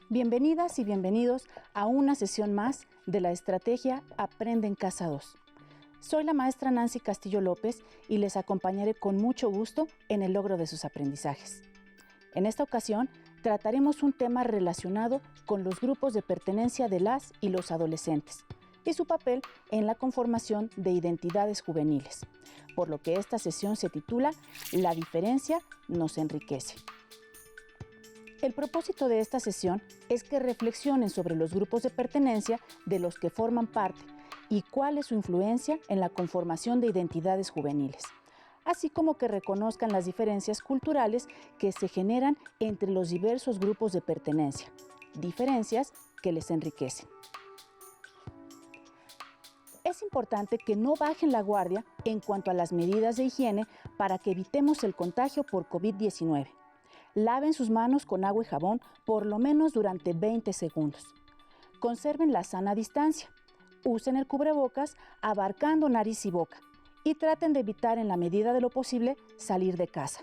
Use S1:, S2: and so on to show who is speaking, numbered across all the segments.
S1: Bienvenidas y bienvenidos a una sesión más de la estrategia Aprende en Casa 2. Soy la maestra Nancy Castillo López y les acompañaré con mucho gusto en el logro de sus aprendizajes. En esta ocasión trataremos un tema relacionado con los grupos de pertenencia de las y los adolescentes y su papel en la conformación de identidades juveniles, por lo que esta sesión se titula La diferencia nos enriquece. El propósito de esta sesión es que reflexionen sobre los grupos de pertenencia de los que forman parte y cuál es su influencia en la conformación de identidades juveniles, así como que reconozcan las diferencias culturales que se generan entre los diversos grupos de pertenencia, diferencias que les enriquecen. Es importante que no bajen la guardia en cuanto a las medidas de higiene para que evitemos el contagio por COVID-19. Laven sus manos con agua y jabón por lo menos durante 20 segundos. Conserven la sana distancia. Usen el cubrebocas abarcando nariz y boca y traten de evitar en la medida de lo posible salir de casa.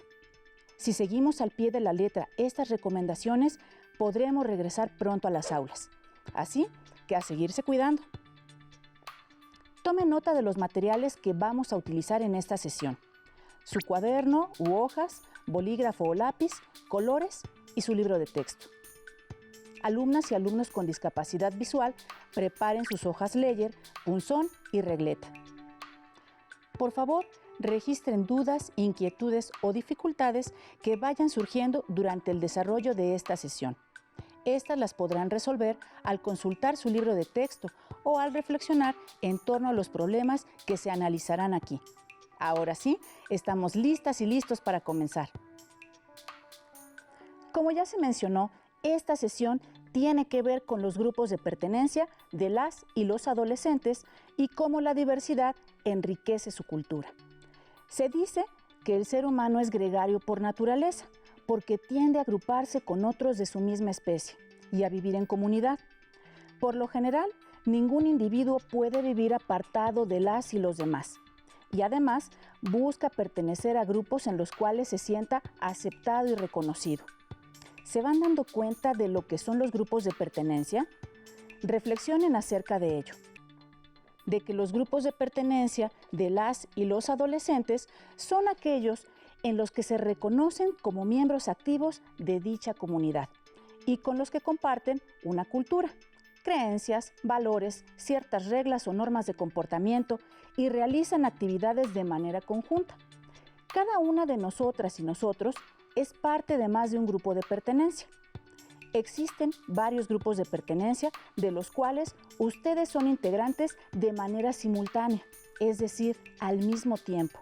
S1: Si seguimos al pie de la letra estas recomendaciones, podremos regresar pronto a las aulas. Así que a seguirse cuidando. Tome nota de los materiales que vamos a utilizar en esta sesión: su cuaderno u hojas, bolígrafo o lápiz, colores y su libro de texto. Alumnas y alumnos con discapacidad visual, preparen sus hojas Ledger, punzón y regleta. Por favor, registren dudas, inquietudes o dificultades que vayan surgiendo durante el desarrollo de esta sesión. Estas las podrán resolver al consultar su libro de texto o al reflexionar en torno a los problemas que se analizarán aquí. Ahora sí, estamos listas y listos para comenzar. Como ya se mencionó, esta sesión tiene que ver con los grupos de pertenencia de las y los adolescentes y cómo la diversidad enriquece su cultura. Se dice que el ser humano es gregario por naturaleza, porque tiende a agruparse con otros de su misma especie y a vivir en comunidad. Por lo general, ningún individuo puede vivir apartado de las y los demás. Y además busca pertenecer a grupos en los cuales se sienta aceptado y reconocido. ¿Se van dando cuenta de lo que son los grupos de pertenencia? Reflexionen acerca de ello. De que los grupos de pertenencia de las y los adolescentes son aquellos en los que se reconocen como miembros activos de dicha comunidad y con los que comparten una cultura, creencias, valores, ciertas reglas o normas de comportamiento y realizan actividades de manera conjunta. Cada una de nosotras y nosotros es parte de más de un grupo de pertenencia. Existen varios grupos de pertenencia de los cuales ustedes son integrantes de manera simultánea, es decir, al mismo tiempo,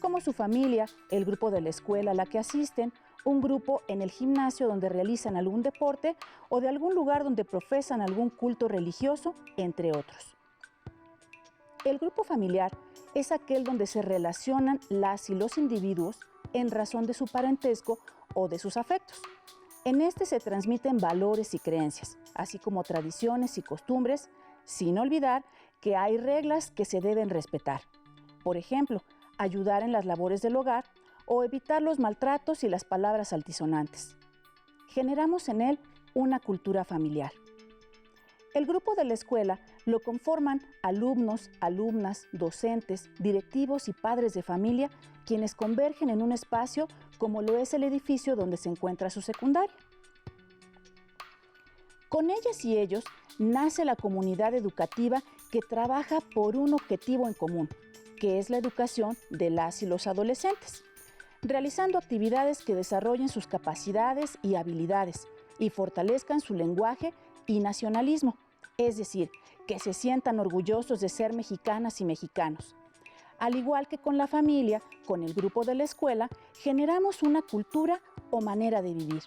S1: como su familia, el grupo de la escuela a la que asisten, un grupo en el gimnasio donde realizan algún deporte o de algún lugar donde profesan algún culto religioso, entre otros. El grupo familiar es aquel donde se relacionan las y los individuos en razón de su parentesco o de sus afectos. En este se transmiten valores y creencias, así como tradiciones y costumbres, sin olvidar que hay reglas que se deben respetar. Por ejemplo, ayudar en las labores del hogar o evitar los maltratos y las palabras altisonantes. Generamos en él una cultura familiar. El grupo de la escuela lo conforman alumnos, alumnas, docentes, directivos y padres de familia, quienes convergen en un espacio como lo es el edificio donde se encuentra su secundaria. Con ellas y ellos nace la comunidad educativa que trabaja por un objetivo en común, que es la educación de las y los adolescentes, realizando actividades que desarrollen sus capacidades y habilidades y fortalezcan su lenguaje y nacionalismo, es decir, que se sientan orgullosos de ser mexicanas y mexicanos. Al igual que con la familia, con el grupo de la escuela, generamos una cultura o manera de vivir.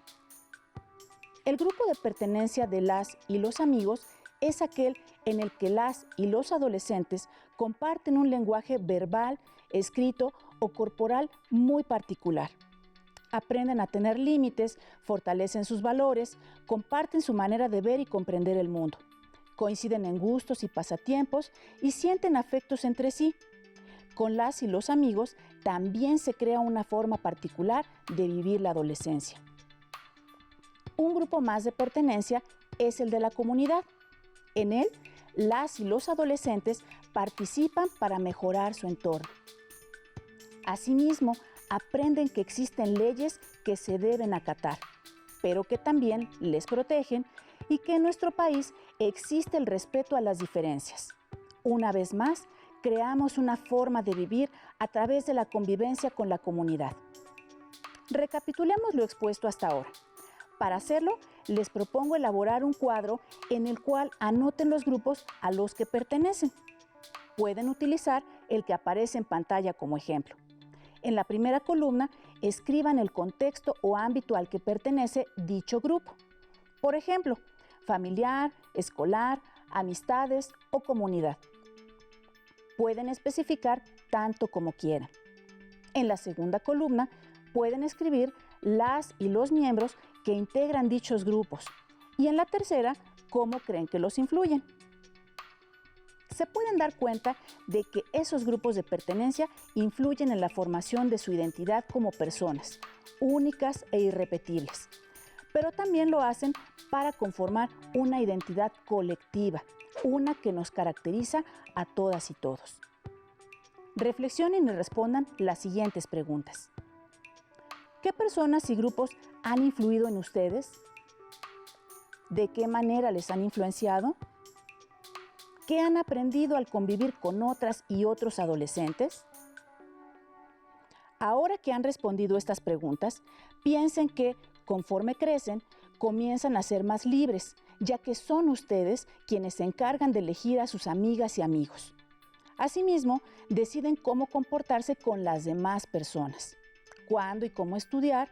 S1: El grupo de pertenencia de las y los amigos es aquel en el que las y los adolescentes comparten un lenguaje verbal, escrito o corporal muy particular. Aprenden a tener límites, fortalecen sus valores, comparten su manera de ver y comprender el mundo. Coinciden en gustos y pasatiempos y sienten afectos entre sí. Con las y los amigos también se crea una forma particular de vivir la adolescencia. Un grupo más de pertenencia es el de la comunidad. En él, las y los adolescentes participan para mejorar su entorno. Asimismo, aprenden que existen leyes que se deben acatar, pero que también les protegen y que en nuestro país existe el respeto a las diferencias. Una vez más, creamos una forma de vivir a través de la convivencia con la comunidad. Recapitulemos lo expuesto hasta ahora. Para hacerlo, les propongo elaborar un cuadro en el cual anoten los grupos a los que pertenecen. Pueden utilizar el que aparece en pantalla como ejemplo. En la primera columna, escriban el contexto o ámbito al que pertenece dicho grupo. Por ejemplo, familiar, escolar, amistades o comunidad. Pueden especificar tanto como quieran. En la segunda columna, pueden escribir las y los miembros que integran dichos grupos. Y en la tercera, cómo creen que los influyen. Se pueden dar cuenta de que esos grupos de pertenencia influyen en la formación de su identidad como personas, únicas e irrepetibles, pero también lo hacen para conformar una identidad colectiva, una que nos caracteriza a todas y todos. Reflexionen y respondan las siguientes preguntas. ¿Qué personas y grupos han influido en ustedes? ¿De qué manera les han influenciado? ¿Qué han aprendido al convivir con otras y otros adolescentes? Ahora que han respondido estas preguntas, piensen que, conforme crecen, comienzan a ser más libres, ya que son ustedes quienes se encargan de elegir a sus amigas y amigos. Asimismo, deciden cómo comportarse con las demás personas, cuándo y cómo estudiar,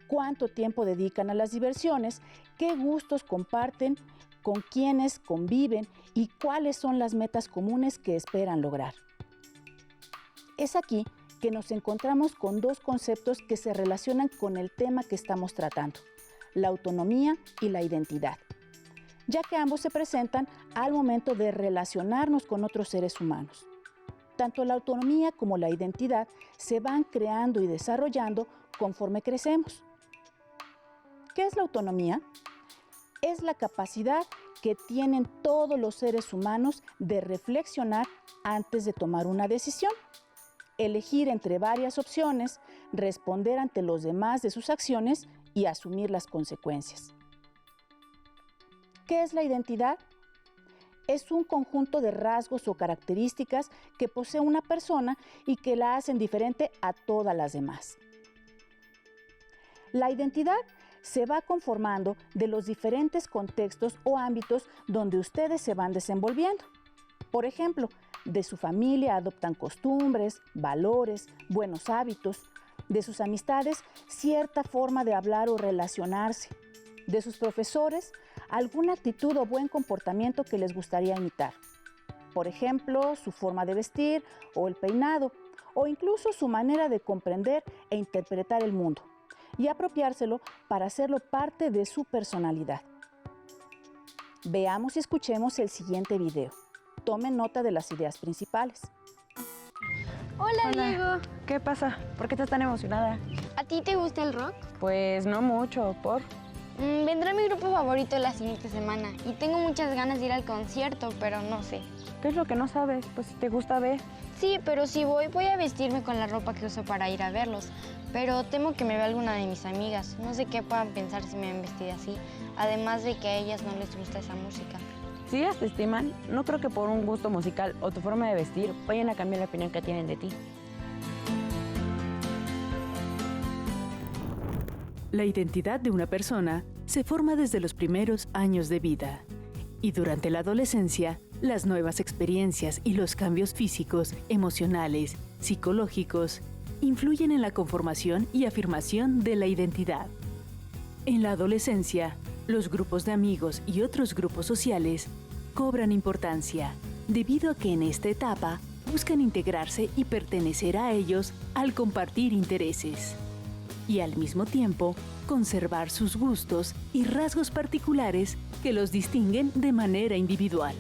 S1: cuánto tiempo dedican a las diversiones, qué gustos comparten, con quiénes conviven y cuáles son las metas comunes que esperan lograr. Es aquí que nos encontramos con dos conceptos que se relacionan con el tema que estamos tratando, la autonomía y la identidad, ya que ambos se presentan al momento de relacionarnos con otros seres humanos. Tanto la autonomía como la identidad se van creando y desarrollando conforme crecemos. ¿Qué es la autonomía? Es la capacidad que tienen todos los seres humanos de reflexionar antes de tomar una decisión, elegir entre varias opciones, responder ante los demás de sus acciones y asumir las consecuencias. ¿Qué es la identidad? Es un conjunto de rasgos o características que posee una persona y que la hacen diferente a todas las demás. La identidad se va conformando de los diferentes contextos o ámbitos donde ustedes se van desenvolviendo. Por ejemplo, de su familia adoptan costumbres, valores, buenos hábitos. De sus amistades, cierta forma de hablar o relacionarse. De sus profesores, alguna actitud o buen comportamiento que les gustaría imitar. Por ejemplo, su forma de vestir o el peinado, o incluso su manera de comprender e interpretar el mundo, y apropiárselo para hacerlo parte de su personalidad. Veamos y escuchemos el siguiente video. Tomen nota de las ideas principales.
S2: Hola, Diego.
S3: ¿Qué pasa? ¿Por qué estás tan emocionada?
S2: ¿A ti te gusta el rock?
S3: Pues no mucho, ¿por?
S2: Vendrá mi grupo favorito la siguiente semana y tengo muchas ganas de ir al concierto, pero no sé.
S3: ¿Qué es lo que no sabes? Pues si te gusta, ve.
S2: Sí, pero si voy a vestirme con la ropa que uso para ir a verlos. Pero temo que me vea alguna de mis amigas. No sé qué puedan pensar si me ven vestida así. Además de que a ellas no les gusta esa música.
S3: Si ellas te estiman, no creo que por un gusto musical o tu forma de vestir vayan a cambiar la opinión que tienen de ti.
S4: La identidad de una persona se forma desde los primeros años de vida. Y durante la adolescencia, las nuevas experiencias y los cambios físicos, emocionales, psicológicos, influyen en la conformación y afirmación de la identidad. En la adolescencia, los grupos de amigos y otros grupos sociales cobran importancia, debido a que en esta etapa buscan integrarse y pertenecer a ellos al compartir intereses. Y al mismo tiempo, conservar sus gustos y rasgos particulares que los distinguen de manera individual.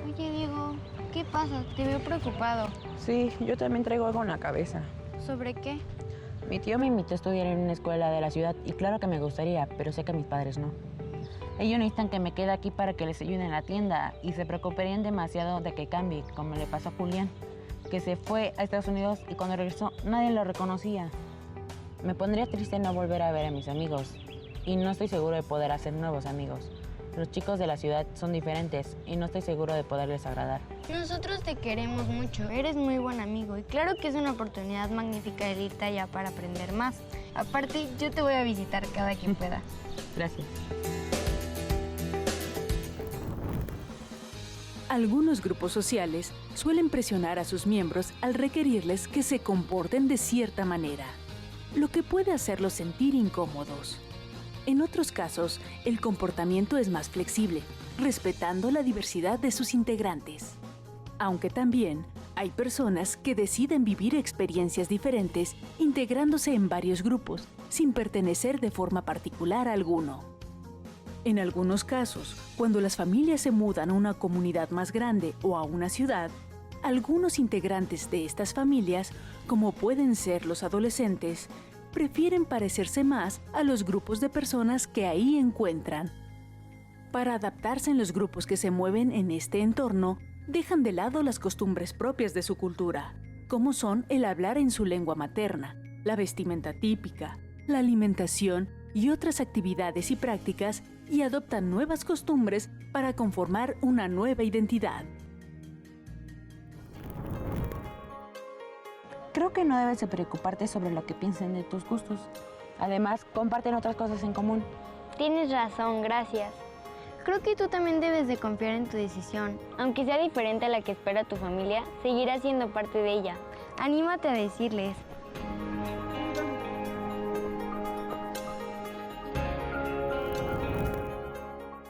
S2: Oye, Diego, ¿qué pasa? Te veo preocupado.
S3: Sí, yo también traigo algo en la cabeza.
S2: ¿Sobre qué?
S3: Mi tío me invitó a estudiar en una escuela de la ciudad y claro que me gustaría, pero sé que mis padres no. Ellos necesitan que me quede aquí para que les ayude en la tienda y se preocuparían demasiado de que cambie, como le pasó a Julián, que se fue a Estados Unidos y cuando regresó nadie lo reconocía. Me pondría triste no volver a ver a mis amigos y no estoy seguro de poder hacer nuevos amigos. Los chicos de la ciudad son diferentes y no estoy seguro de poderles agradar.
S2: Nosotros te queremos mucho, eres muy buen amigo y claro que es una oportunidad magnífica de irte allá para aprender más. Aparte, yo te voy a visitar cada que pueda.
S3: Gracias.
S4: Algunos grupos sociales suelen presionar a sus miembros al requerirles que se comporten de cierta manera, lo que puede hacerlos sentir incómodos. En otros casos, el comportamiento es más flexible, respetando la diversidad de sus integrantes. Aunque también hay personas que deciden vivir experiencias diferentes integrándose en varios grupos, sin pertenecer de forma particular a alguno. En algunos casos, cuando las familias se mudan a una comunidad más grande o a una ciudad, algunos integrantes de estas familias, como pueden ser los adolescentes, prefieren parecerse más a los grupos de personas que ahí encuentran. Para adaptarse en los grupos que se mueven en este entorno, dejan de lado las costumbres propias de su cultura, como son el hablar en su lengua materna, la vestimenta típica, la alimentación y otras actividades y prácticas, y adoptan nuevas costumbres para conformar una nueva identidad.
S3: Creo que no debes de preocuparte sobre lo que piensen de tus gustos. Además, comparten otras cosas en común.
S2: Tienes razón, gracias. Creo que tú también debes de confiar en tu decisión. Aunque sea diferente a la que espera tu familia, seguirás siendo parte de ella. Anímate a decirles.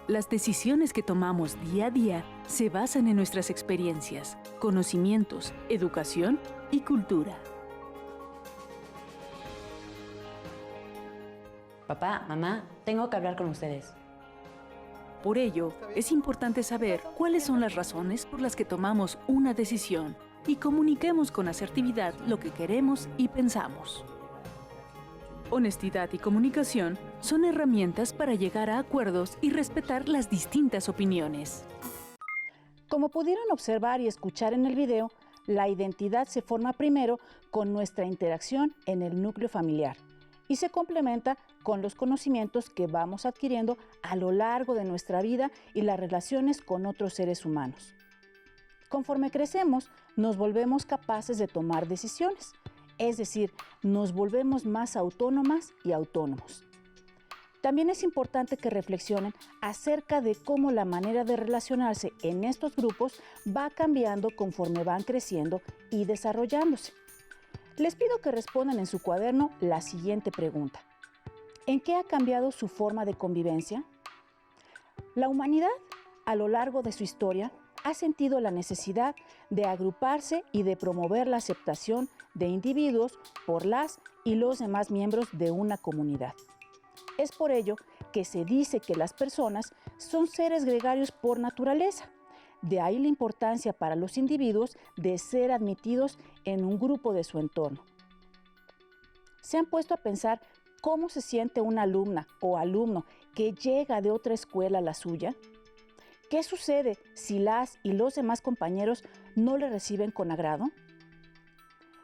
S4: Las decisiones que tomamos día a día se basan en nuestras experiencias, conocimientos, educación y cultura.
S3: Papá, mamá, tengo que hablar con ustedes.
S4: Por ello, es importante saber cuáles son las razones por las que tomamos una decisión y comuniquemos con asertividad lo que queremos y pensamos. Honestidad y comunicación son herramientas para llegar a acuerdos y respetar las distintas opiniones.
S1: Como pudieron observar y escuchar en el video, la identidad se forma primero con nuestra interacción en el núcleo familiar y se complementa con los conocimientos que vamos adquiriendo a lo largo de nuestra vida y las relaciones con otros seres humanos. Conforme crecemos, nos volvemos capaces de tomar decisiones, es decir, nos volvemos más autónomas y autónomos. También es importante que reflexionen acerca de cómo la manera de relacionarse en estos grupos va cambiando conforme van creciendo y desarrollándose. Les pido que respondan en su cuaderno la siguiente pregunta. ¿En qué ha cambiado su forma de convivencia? La humanidad, a lo largo de su historia, ha sentido la necesidad de agruparse y de promover la aceptación de individuos por las y los demás miembros de una comunidad. Es por ello que se dice que las personas son seres gregarios por naturaleza. De ahí la importancia para los individuos de ser admitidos en un grupo de su entorno. ¿Se han puesto a pensar cómo se siente una alumna o alumno que llega de otra escuela a la suya? ¿Qué sucede si las y los demás compañeros no le reciben con agrado?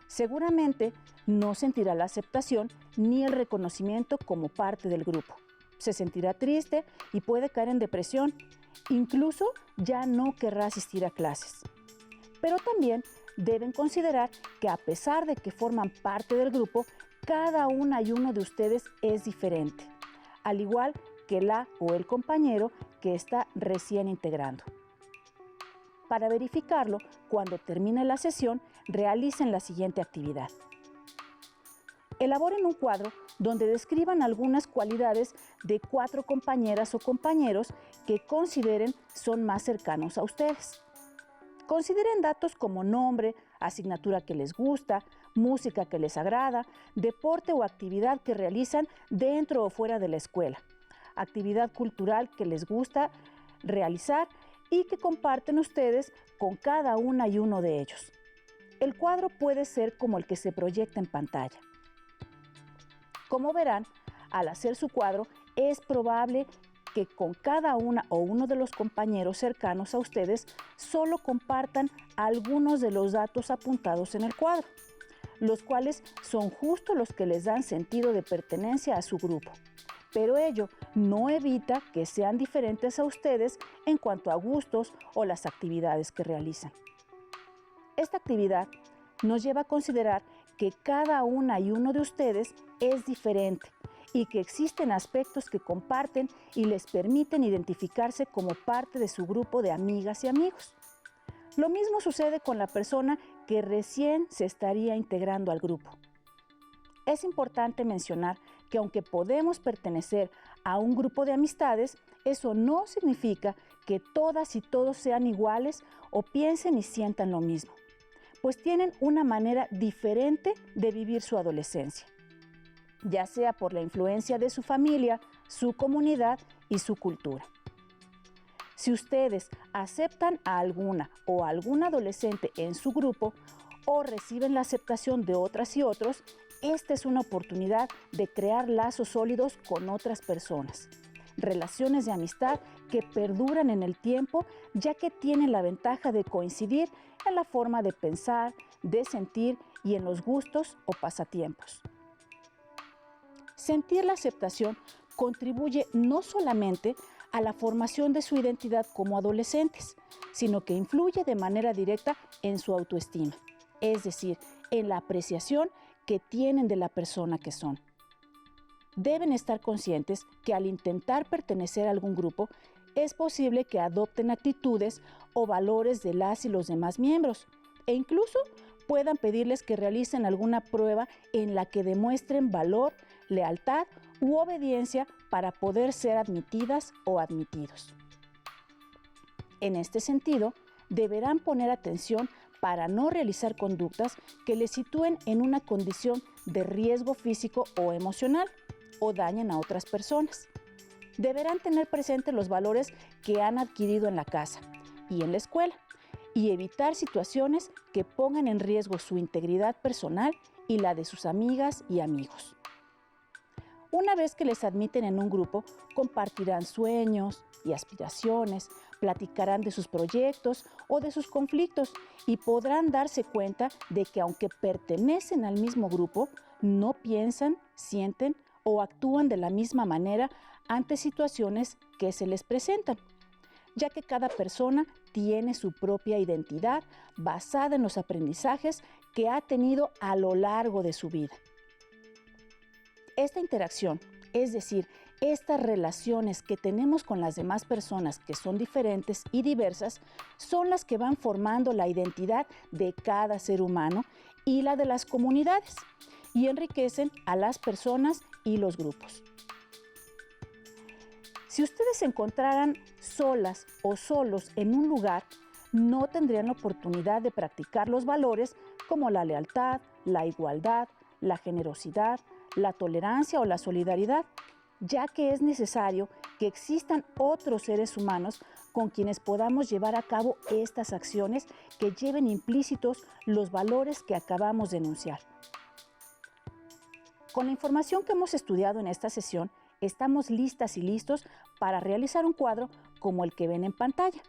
S1: Seguramente no sentirá la aceptación ni el reconocimiento como parte del grupo. Se sentirá triste y puede caer en depresión. Incluso ya no querrá asistir a clases. Pero también deben considerar que a pesar de que forman parte del grupo, cada una y uno de ustedes es diferente, al igual que la o el compañero que está recién integrando. Para verificarlo, cuando termine la sesión, realicen la siguiente actividad. Elaboren un cuadro donde describan algunas cualidades de 4 compañeras o compañeros que consideren son más cercanos a ustedes. Consideren datos como nombre, asignatura que les gusta, música que les agrada, deporte o actividad que realizan dentro o fuera de la escuela, actividad cultural que les gusta realizar y que comparten ustedes con cada una y uno de ellos. El cuadro puede ser como el que se proyecta en pantalla. Como verán, al hacer su cuadro es probable que con cada una o uno de los compañeros cercanos a ustedes solo compartan algunos de los datos apuntados en el cuadro, los cuales son justo los que les dan sentido de pertenencia a su grupo. Pero ello no evita que sean diferentes a ustedes en cuanto a gustos o las actividades que realizan. Esta actividad nos lleva a considerar que cada una y uno de ustedes es diferente y que existen aspectos que comparten y les permiten identificarse como parte de su grupo de amigas y amigos. Lo mismo sucede con la persona que recién se estaría integrando al grupo. Es importante mencionar que aunque podemos pertenecer a un grupo de amistades, eso no significa que todas y todos sean iguales o piensen y sientan lo mismo, pues tienen una manera diferente de vivir su adolescencia, ya sea por la influencia de su familia, su comunidad y su cultura. Si ustedes aceptan a alguna o algún adolescente en su grupo o reciben la aceptación de otras y otros, esta es una oportunidad de crear lazos sólidos con otras personas, relaciones de amistad que perduran en el tiempo, ya que tienen la ventaja de coincidir en la forma de pensar, de sentir y en los gustos o pasatiempos. Sentir la aceptación contribuye no solamente a la formación de su identidad como adolescentes, sino que influye de manera directa en su autoestima, es decir, en la apreciación que tienen de la persona que son. Deben estar conscientes que al intentar pertenecer a algún grupo, es posible que adopten actitudes o valores de las y los demás miembros, e incluso puedan pedirles que realicen alguna prueba en la que demuestren valor, lealtad u obediencia para poder ser admitidas o admitidos. En este sentido, deberán poner atención para no realizar conductas que les sitúen en una condición de riesgo físico o emocional o dañen a otras personas. Deberán tener presentes los valores que han adquirido en la casa y en la escuela y evitar situaciones que pongan en riesgo su integridad personal y la de sus amigas y amigos. Una vez que les admiten en un grupo, compartirán sueños y aspiraciones, platicarán de sus proyectos o de sus conflictos y podrán darse cuenta de que aunque pertenecen al mismo grupo, no piensan, sienten o actúan de la misma manera ante situaciones que se les presentan, ya que cada persona tiene su propia identidad basada en los aprendizajes que ha tenido a lo largo de su vida. Esta interacción, es decir, estas relaciones que tenemos con las demás personas que son diferentes y diversas, son las que van formando la identidad de cada ser humano y la de las comunidades, y enriquecen a las personas y los grupos. Si ustedes se encontraran solas o solos en un lugar, no tendrían la oportunidad de practicar los valores como la lealtad, la igualdad, la generosidad, la tolerancia o la solidaridad, ya que es necesario que existan otros seres humanos con quienes podamos llevar a cabo estas acciones que lleven implícitos los valores que acabamos de enunciar. Con la información que hemos estudiado en esta sesión, estamos listas y listos para realizar un cuadro como el que ven en pantalla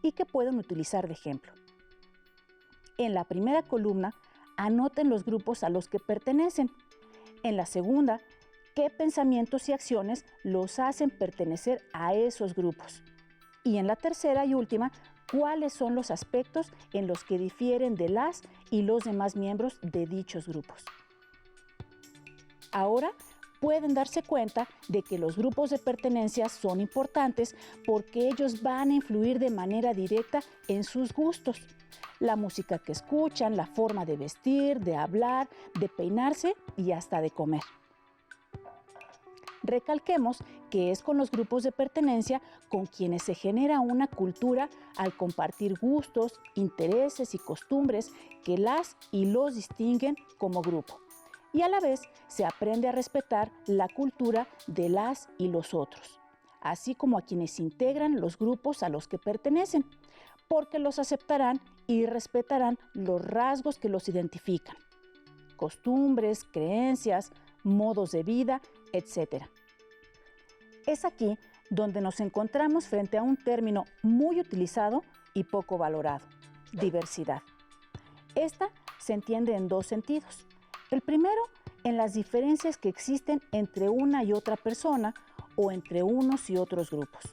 S1: y que pueden utilizar de ejemplo. En la primera columna, anoten los grupos a los que pertenecen. En la segunda, qué pensamientos y acciones los hacen pertenecer a esos grupos. Y en la tercera y última, cuáles son los aspectos en los que difieren de las y los demás miembros de dichos grupos. Ahora, pueden darse cuenta de que los grupos de pertenencia son importantes porque ellos van a influir de manera directa en sus gustos, la música que escuchan, la forma de vestir, de hablar, de peinarse y hasta de comer. Recalquemos que es con los grupos de pertenencia con quienes se genera una cultura al compartir gustos, intereses y costumbres que las y los distinguen como grupo. Y a la vez se aprende a respetar la cultura de las y los otros, así como a quienes integran los grupos a los que pertenecen, porque los aceptarán y respetarán los rasgos que los identifican, costumbres, creencias, modos de vida, etc. Es aquí donde nos encontramos frente a un término muy utilizado y poco valorado: diversidad. Esta se entiende en dos sentidos. El primero, en las diferencias que existen entre una y otra persona o entre unos y otros grupos.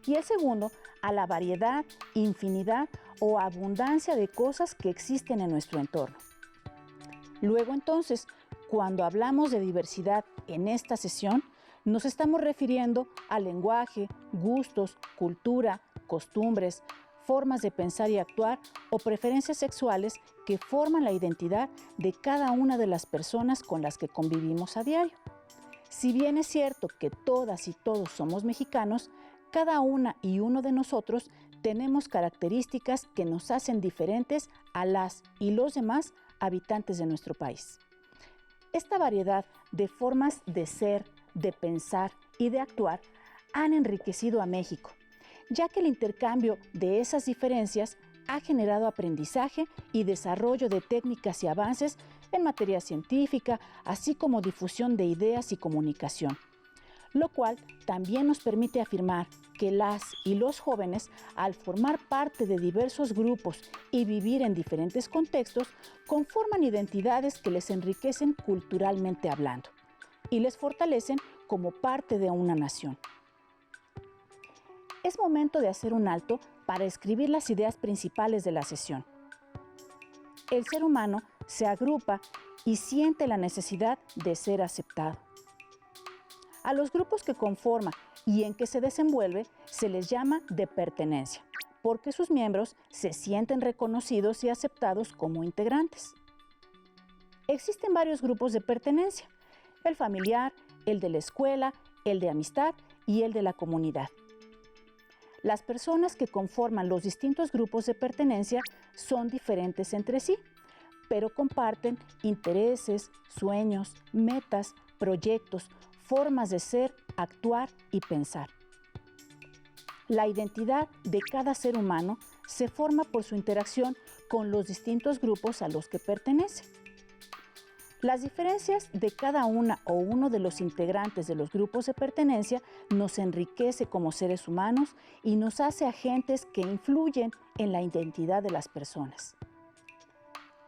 S1: Y el segundo, a la variedad, infinidad o abundancia de cosas que existen en nuestro entorno. Luego entonces, cuando hablamos de diversidad en esta sesión, nos estamos refiriendo al lenguaje, gustos, cultura, costumbres, formas de pensar y actuar o preferencias sexuales que forman la identidad de cada una de las personas con las que convivimos a diario. Si bien es cierto que todas y todos somos mexicanos, cada una y uno de nosotros tenemos características que nos hacen diferentes a las y los demás habitantes de nuestro país. Esta variedad de formas de ser, de pensar y de actuar han enriquecido a México, ya que el intercambio de esas diferencias ha generado aprendizaje y desarrollo de técnicas y avances en materia científica, así como difusión de ideas y comunicación, lo cual también nos permite afirmar que las y los jóvenes, al formar parte de diversos grupos y vivir en diferentes contextos, conforman identidades que les enriquecen culturalmente hablando y les fortalecen como parte de una nación. Es momento de hacer un alto para escribir las ideas principales de la sesión. El ser humano se agrupa y siente la necesidad de ser aceptado. A los grupos que conforma y en que se desenvuelve se les llama de pertenencia, porque sus miembros se sienten reconocidos y aceptados como integrantes. Existen varios grupos de pertenencia: el familiar, el de la escuela, el de amistad y el de la comunidad. Las personas que conforman los distintos grupos de pertenencia son diferentes entre sí, pero comparten intereses, sueños, metas, proyectos, formas de ser, actuar y pensar. La identidad de cada ser humano se forma por su interacción con los distintos grupos a los que pertenece. Las diferencias de cada una o uno de los integrantes de los grupos de pertenencia nos enriquece como seres humanos y nos hace agentes que influyen en la identidad de las personas.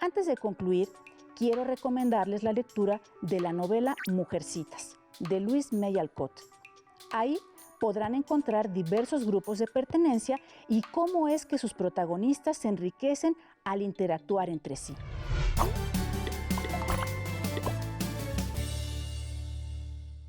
S1: Antes de concluir, quiero recomendarles la lectura de la novela Mujercitas, de Louise May Alcott. Ahí podrán encontrar diversos grupos de pertenencia y cómo es que sus protagonistas se enriquecen al interactuar entre sí.